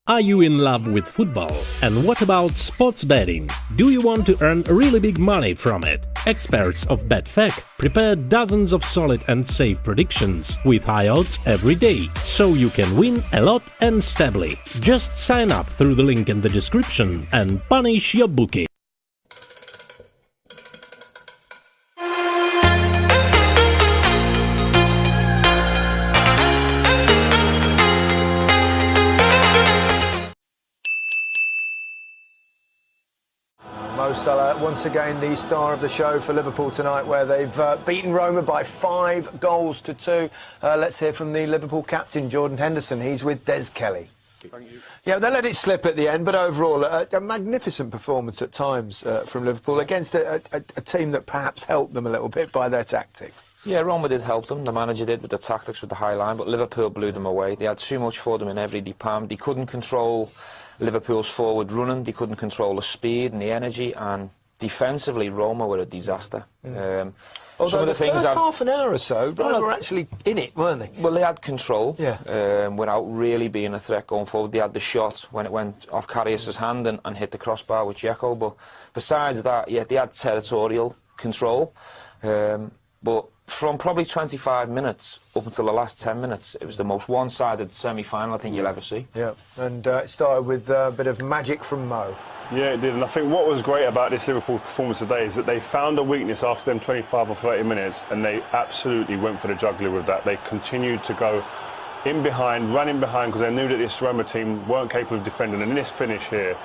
Are you in love with football? And what about sports betting? Do you want to earn really big money from it? Experts of Betfac prepare dozens of solid and safe predictions with high odds every day, so you can win a lot and stably. Just sign up through the link in the description and punish your bookie. Mo Salah, once again the star of the show for Liverpool tonight, where they've beaten Roma by 5 goals to 2. Let's hear from the Liverpool captain, Jordan Henderson. He's with Des Kelly. Thank you. Yeah, they let it slip at the end, but overall a magnificent performance at times from Liverpool against a team that perhaps helped them a little bit by their tactics. Yeah, Roma did help them, the manager did, with the tactics, with the high line, but Liverpool blew them away. They had too much for them in every department. They couldn't control Liverpool's forward running, they couldn't control the speed and the energy, and defensively Roma were a disaster. Although the first half an hour or so, Roma were actually in it, weren't they? Well, they had control, yeah. Without really being a threat going forward. They had the shot when it went off Karius's hand and hit the crossbar with Dzeko, but besides that, yeah, they had territorial control. But from probably 25 minutes up until the last 10 minutes, it was the most one-sided semi-final I think you'll ever see. Yeah, and it started with a bit of magic from Mo. Yeah, it did, and I think what was great about this Liverpool performance today is that they found a weakness after them 25 or 30 minutes, and they absolutely went for the jugular with that. They continued to go in behind, running behind, because they knew that this Roma team weren't capable of defending, and this finish here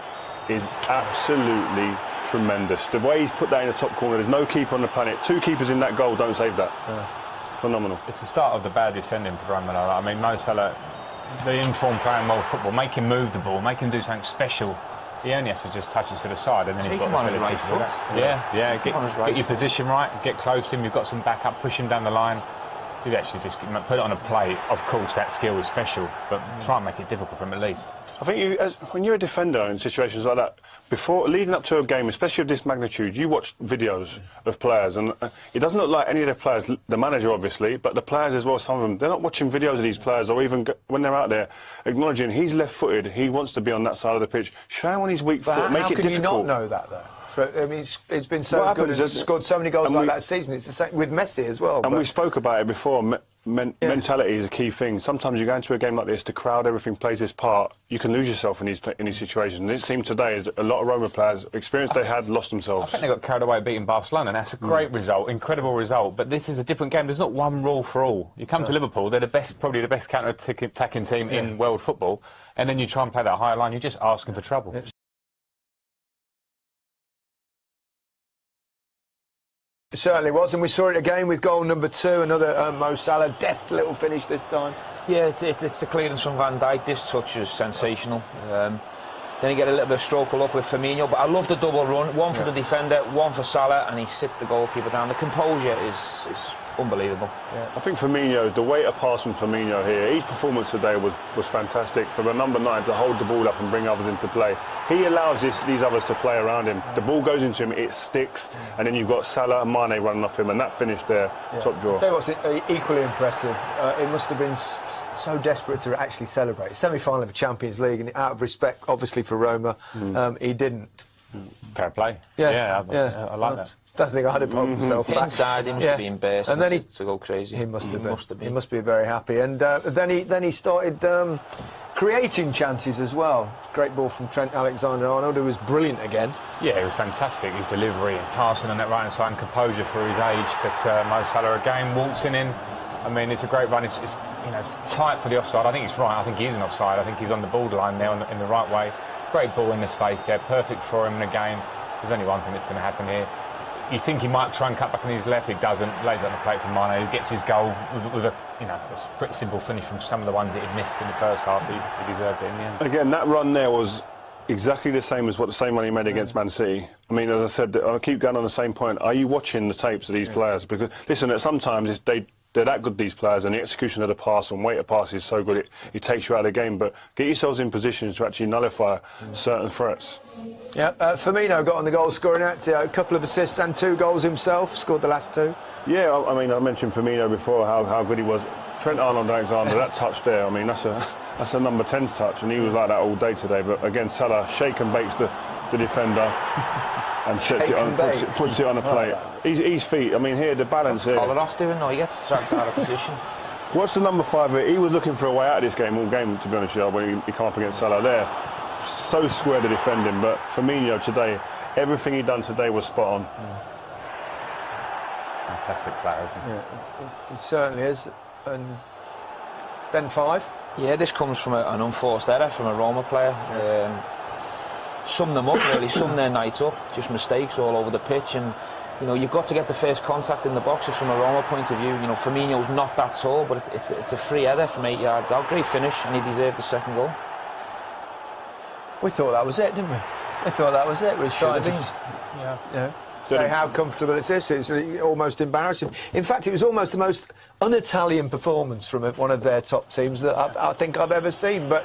is absolutely tremendous. The way he's put that in the top corner, there's no keeper on the planet. 2 keepers in that goal don't save that. Phenomenal. It's the start of the bad defending for Roma. I mean, Mo Salah, the informed playing well football, make him move the ball, make him do something special. He only has to just touch it to the side, and then he's got the ability to do that. Yeah, get your position right, get close to him, you've got some backup, push him down the line. You actually just put it on a plate. Of course, that skill is special, but try and make it difficult for him at least. I think when you're a defender in situations like that, leading up to a game, especially of this magnitude, you watch videos of players, and it doesn't look like any of the players, the manager obviously, but the players as well, some of them, they're not watching videos of these players, or even when they're out there, acknowledging he's left-footed, he wants to be on that side of the pitch. Show him on his weak foot, make it difficult. How can you not know that, though? I mean, it's been so good and scored so many goals like that season. It's the same with Messi as well. And we spoke about it before. Mentality is a key thing. Sometimes you go into a game like this, the crowd, everything plays its part. You can lose yourself in these situations. And it seemed today, a lot of Roma players, experience they had, lost themselves. I think they got carried away beating Barcelona, and that's a great result, incredible result. But this is a different game. There's not one rule for all. You come to Liverpool, they're probably the best counter-attacking team in world football, and then you try and play that higher line, you're just asking for trouble. It certainly was, and we saw it again with goal number 2, another Mo Salah, deft little finish this time. Yeah, it's a clearance from Van Dijk. This touch is sensational. Then you get a little bit of stroke of luck with Firmino, but I love the double run. One for the defender, one for Salah, and he sits the goalkeeper down. The composure is unbelievable. Yeah. I think Firmino, the weight of pass from Firmino here, his performance today was fantastic. For the number 9 to hold the ball up and bring others into play, he allows these others to play around him. The ball goes into him, it sticks, and then you've got Salah and Mane running off him, and that finish there, top draw. I'll tell you what's equally impressive, it must have been so desperate to actually celebrate. Semi-final of the Champions League, and out of respect, obviously, for Roma, he didn't. Fair play. Yeah, I like that. Don't think I had a problem myself. Inside, he must have been burst and then to go crazy. He must have been. He must be very happy. And then he started creating chances as well. Great ball from Trent Alexander-Arnold, who was brilliant again. Yeah, it was fantastic. His delivery and passing on that right-hand side and composure for his age. But Mo Salah again waltzing in. I mean, it's a great run. It's tight for the offside. I think it's right. I think he is an offside. I think he's on the borderline there in the right way. Great ball in the space there. Perfect for him. And again, there's only one thing that's going to happen here. You think he might try and cut back on his left, he doesn't. Lays it on the plate for Mane, who gets his goal with a pretty simple finish from some of the ones that he'd missed in the first half. He deserved it in the end. Again, that run there was exactly the same as the same run he made against Man City. I mean, as I said, I keep going on the same point. Are you watching the tapes of these players? Because listen, sometimes they're that good, these players, and the execution of the pass and weight of pass is so good it takes you out of the game. But get yourselves in positions to actually nullify certain threats. Yeah, Firmino got on the goal scoring act, a couple of assists and 2 goals himself, scored the last 2. Yeah, I mean, I mentioned Firmino before, how good he was. Trent Arnold-Alexander, that touch there, I mean, that's a that's a number 10's touch, and he was like that all day today. But again, Salah shake and bakes the defender and sets it on, puts it on a plate. His feet, I mean, here, the balance here. Collar off doing, though, he gets dragged out of position. What's the number 5 here? He was looking for a way out of this game all game, to be honest with you, when he came up against Salah there. So square to defend him, but Firmino today, everything he done today was spot on. Fantastic player, isn't he? Yeah, it certainly is. And then 5. Yeah, this comes from an unforced error from a Roma player. Sum them up, really, sum their night up. Just mistakes all over the pitch, and you know, you've got to get the first contact in the box. From a Roma point of view, you know, Firmino's not that tall, but it's a free header from 8 yards out. Great finish, and he deserved the second goal. We thought that was it, didn't we? We thought that was it. We started to say how comfortable it is. It's almost embarrassing. In fact, it was almost the most un-Italian performance from one of their top teams that I think I've ever seen. But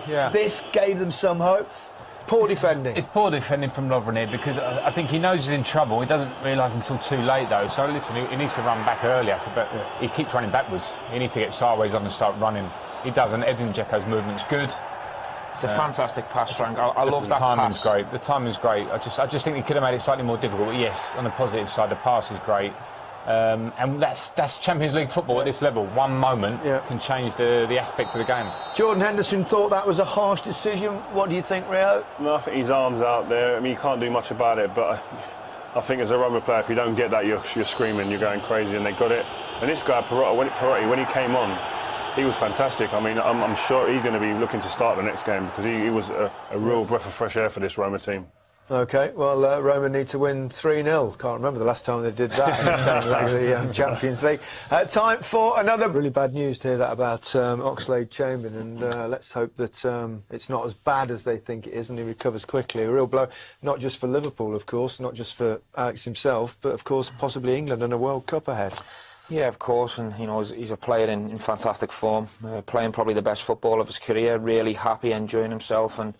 this gave them some hope. Poor defending. It's poor defending from Lovren here, because I think he knows he's in trouble. He doesn't realise until too late, though. So listen, he needs to run back earlier, but he keeps running backwards. He needs to get sideways on and start running. He doesn't. Edin Dzeko's movement's good. It's a fantastic pass, Frank. I love that pass. The timing's great. I just think he could have made it slightly more difficult. But yes, on the positive side, the pass is great. And that's Champions League football at this level. One moment can change the aspects of the game. Jordan Henderson thought that was a harsh decision. What do you think, Rio? No, I think his arm's out there. I mean, you can't do much about it, but I think as a Roma player, if you don't get that, you're screaming, you're going crazy, and they got it. And this guy, Perotti, when he came on, he was fantastic. I mean, I'm sure he's going to be looking to start the next game, because he was a real breath of fresh air for this Roma team. OK, well, Roma need to win 3-0. Can't remember the last time they did that in the second leg of the Champions League. Time for another really bad news to hear that about Oxlade-Chamberlain, and let's hope that it's not as bad as they think it is and he recovers quickly. A real blow, not just for Liverpool, of course, not just for Alex himself, but, of course, possibly England and a World Cup ahead. Yeah, of course, and you know, he's a player in fantastic form, playing probably the best football of his career, really happy, enjoying himself, and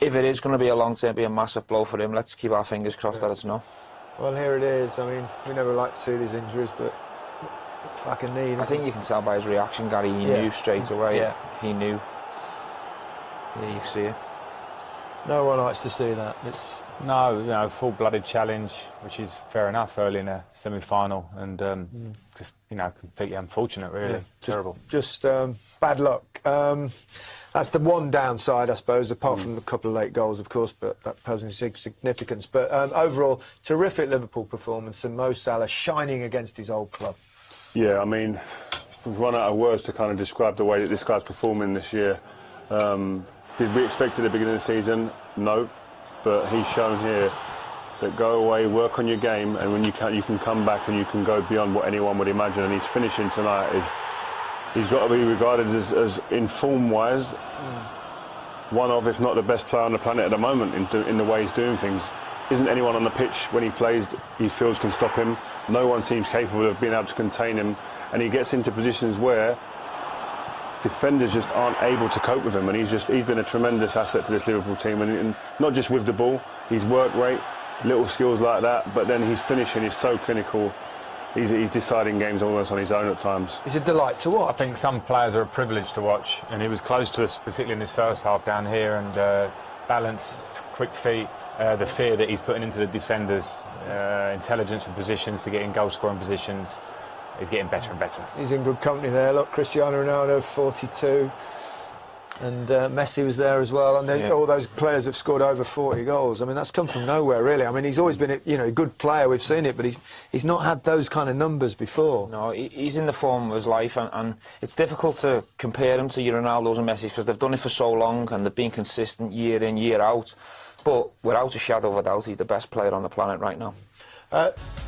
if it is going to be a long term, be a massive blow for him. Let's keep our fingers crossed that it's not. Well, here it is. I mean, we never like to see these injuries, but it's like a knee. I think you can tell by his reaction, Gary. He knew straight away. Yeah. He knew. Yeah, you see it. No one likes to see that. It's no, full-blooded challenge, which is fair enough early in a semi-final, and just completely unfortunate, really. Terrible. Just bad luck. That's the one downside, I suppose, apart from a couple of late goals, of course, but that posing significance. But overall, terrific Liverpool performance, and Mo Salah shining against his old club. Yeah, I mean, we've run out of words to kind of describe the way that this guy's performing this year. Did we expect it at the beginning of the season? No, but he's shown here that go away, work on your game, and when you can come back and you can go beyond what anyone would imagine. And his finishing tonight he's got to be regarded as in form-wise, one of, if not the best player on the planet at the moment in the way he's doing things. Isn't anyone on the pitch when he plays he feels can stop him. No one seems capable of being able to contain him, and he gets into positions where defenders just aren't able to cope with him, and he's been a tremendous asset to this Liverpool team, and not just with the ball, his work rate, little skills like that, but then his finishing is so clinical. He's deciding games almost on his own at times. He's a delight to watch. I think some players are a privilege to watch, and he was close to us, particularly in this first half down here, and balance, quick feet, the fear that he's putting into the defenders, intelligence and positions to get in goal-scoring positions. He's getting better and better. He's in good company there. Look, Cristiano Ronaldo, 42. And Messi was there as well. And all those players have scored over 40 goals. I mean, that's come from nowhere, really. I mean, he's always been a good player. We've seen it. But he's not had those kind of numbers before. No, he's in the form of his life. And it's difficult to compare him to your Ronaldos and Messis, because they've done it for so long and they've been consistent year in, year out. But without a shadow of a doubt, he's the best player on the planet right now.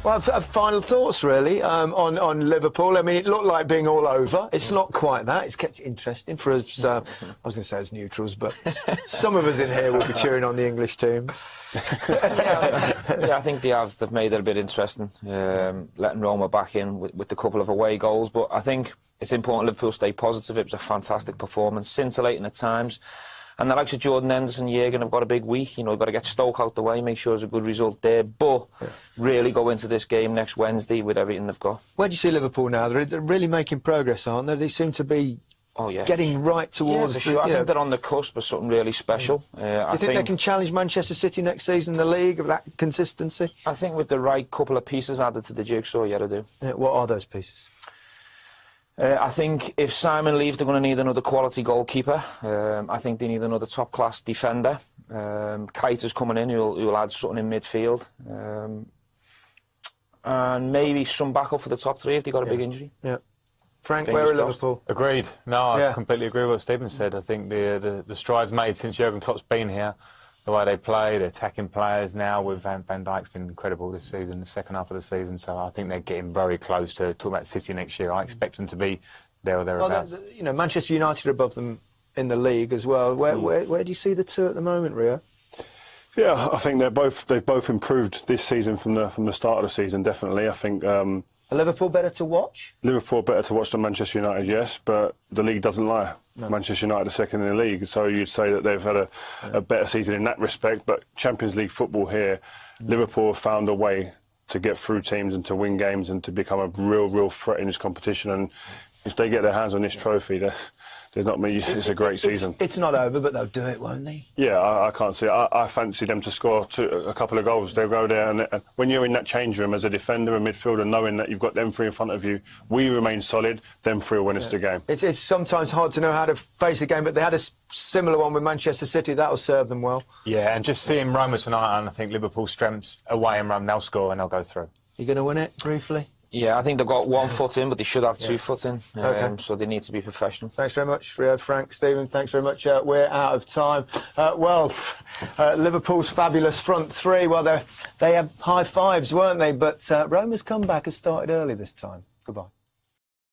Well, final thoughts, really, on Liverpool. I mean, it looked like being all over. It's not quite that. It's kept it interesting for us. I was going to say as neutrals, but some of us in here will be cheering on the English team. I think they've made it a bit interesting, letting Roma back in with the couple of away goals. But I think it's important Liverpool stay positive. It was a fantastic performance, scintillating at times. And the likes of Jordan Henderson, Jürgen have got a big week. You've got to get Stoke out the way, make sure there's a good result there. But really go into this game next Wednesday with everything they've got. Where do you see Liverpool now? They're really making progress, aren't they? They seem to be Oh yeah, getting right towards. Yeah, for sure. I think they're on the cusp of something really special. Do you think they can challenge Manchester City next season in the league of that consistency? I think with the right couple of pieces added to the jigsaw, yeah, they do. What are those pieces? I think if Simon leaves, they're going to need another quality goalkeeper. I think they need another top-class defender. Keita's coming in, who'll add something in midfield. And maybe some backup for the top three if they got a big injury. Yeah. Frank, Fingers where are crossed. Liverpool? Agreed. No, I completely agree with what Stephen said. I think the strides made since Jurgen Klopp's been here, the way they play, the attacking players now with Van Dijk's been incredible this season, the second half of the season. So I think they're getting very close to talking about City next year. I expect them to be there or thereabouts. Well, you know, Manchester United are above them in the league as well. Where do you see the two at the moment, Rio? Yeah, I think they've both improved this season from the start of the season. Definitely, I think. Are Liverpool better to watch? Liverpool better to watch than Manchester United, yes, but the league doesn't lie. No. Manchester United are second in the league, so you'd say that they've had a better season in that respect. But Champions League football here, Liverpool have found a way to get through teams and to win games and to become a real threat in this competition. And if they get their hands on this trophy, there's not many. It's a great season. It's not over, but they'll do it, won't they? Yeah, I can't see it. I fancy them to score a couple of goals. They'll go there, and when you're in that change room as a defender and midfielder, knowing that you've got them three in front of you, we remain solid, them three will win us the game. It's sometimes hard to know how to face a game, but they had a similar one with Manchester City. That'll serve them well. Yeah, and just seeing Roma tonight, and I think Liverpool's strengths away in Rome, they'll score and they'll go through. You going to win it, briefly? Yeah, I think they've got 1 foot in, but they should have 2 foot in. So they need to be professional. Thanks very much, Rio, Frank, Stephen. Thanks very much. We're out of time. Liverpool's fabulous front three. Well, they had high fives, weren't they? But Roma's comeback has started early this time. Goodbye.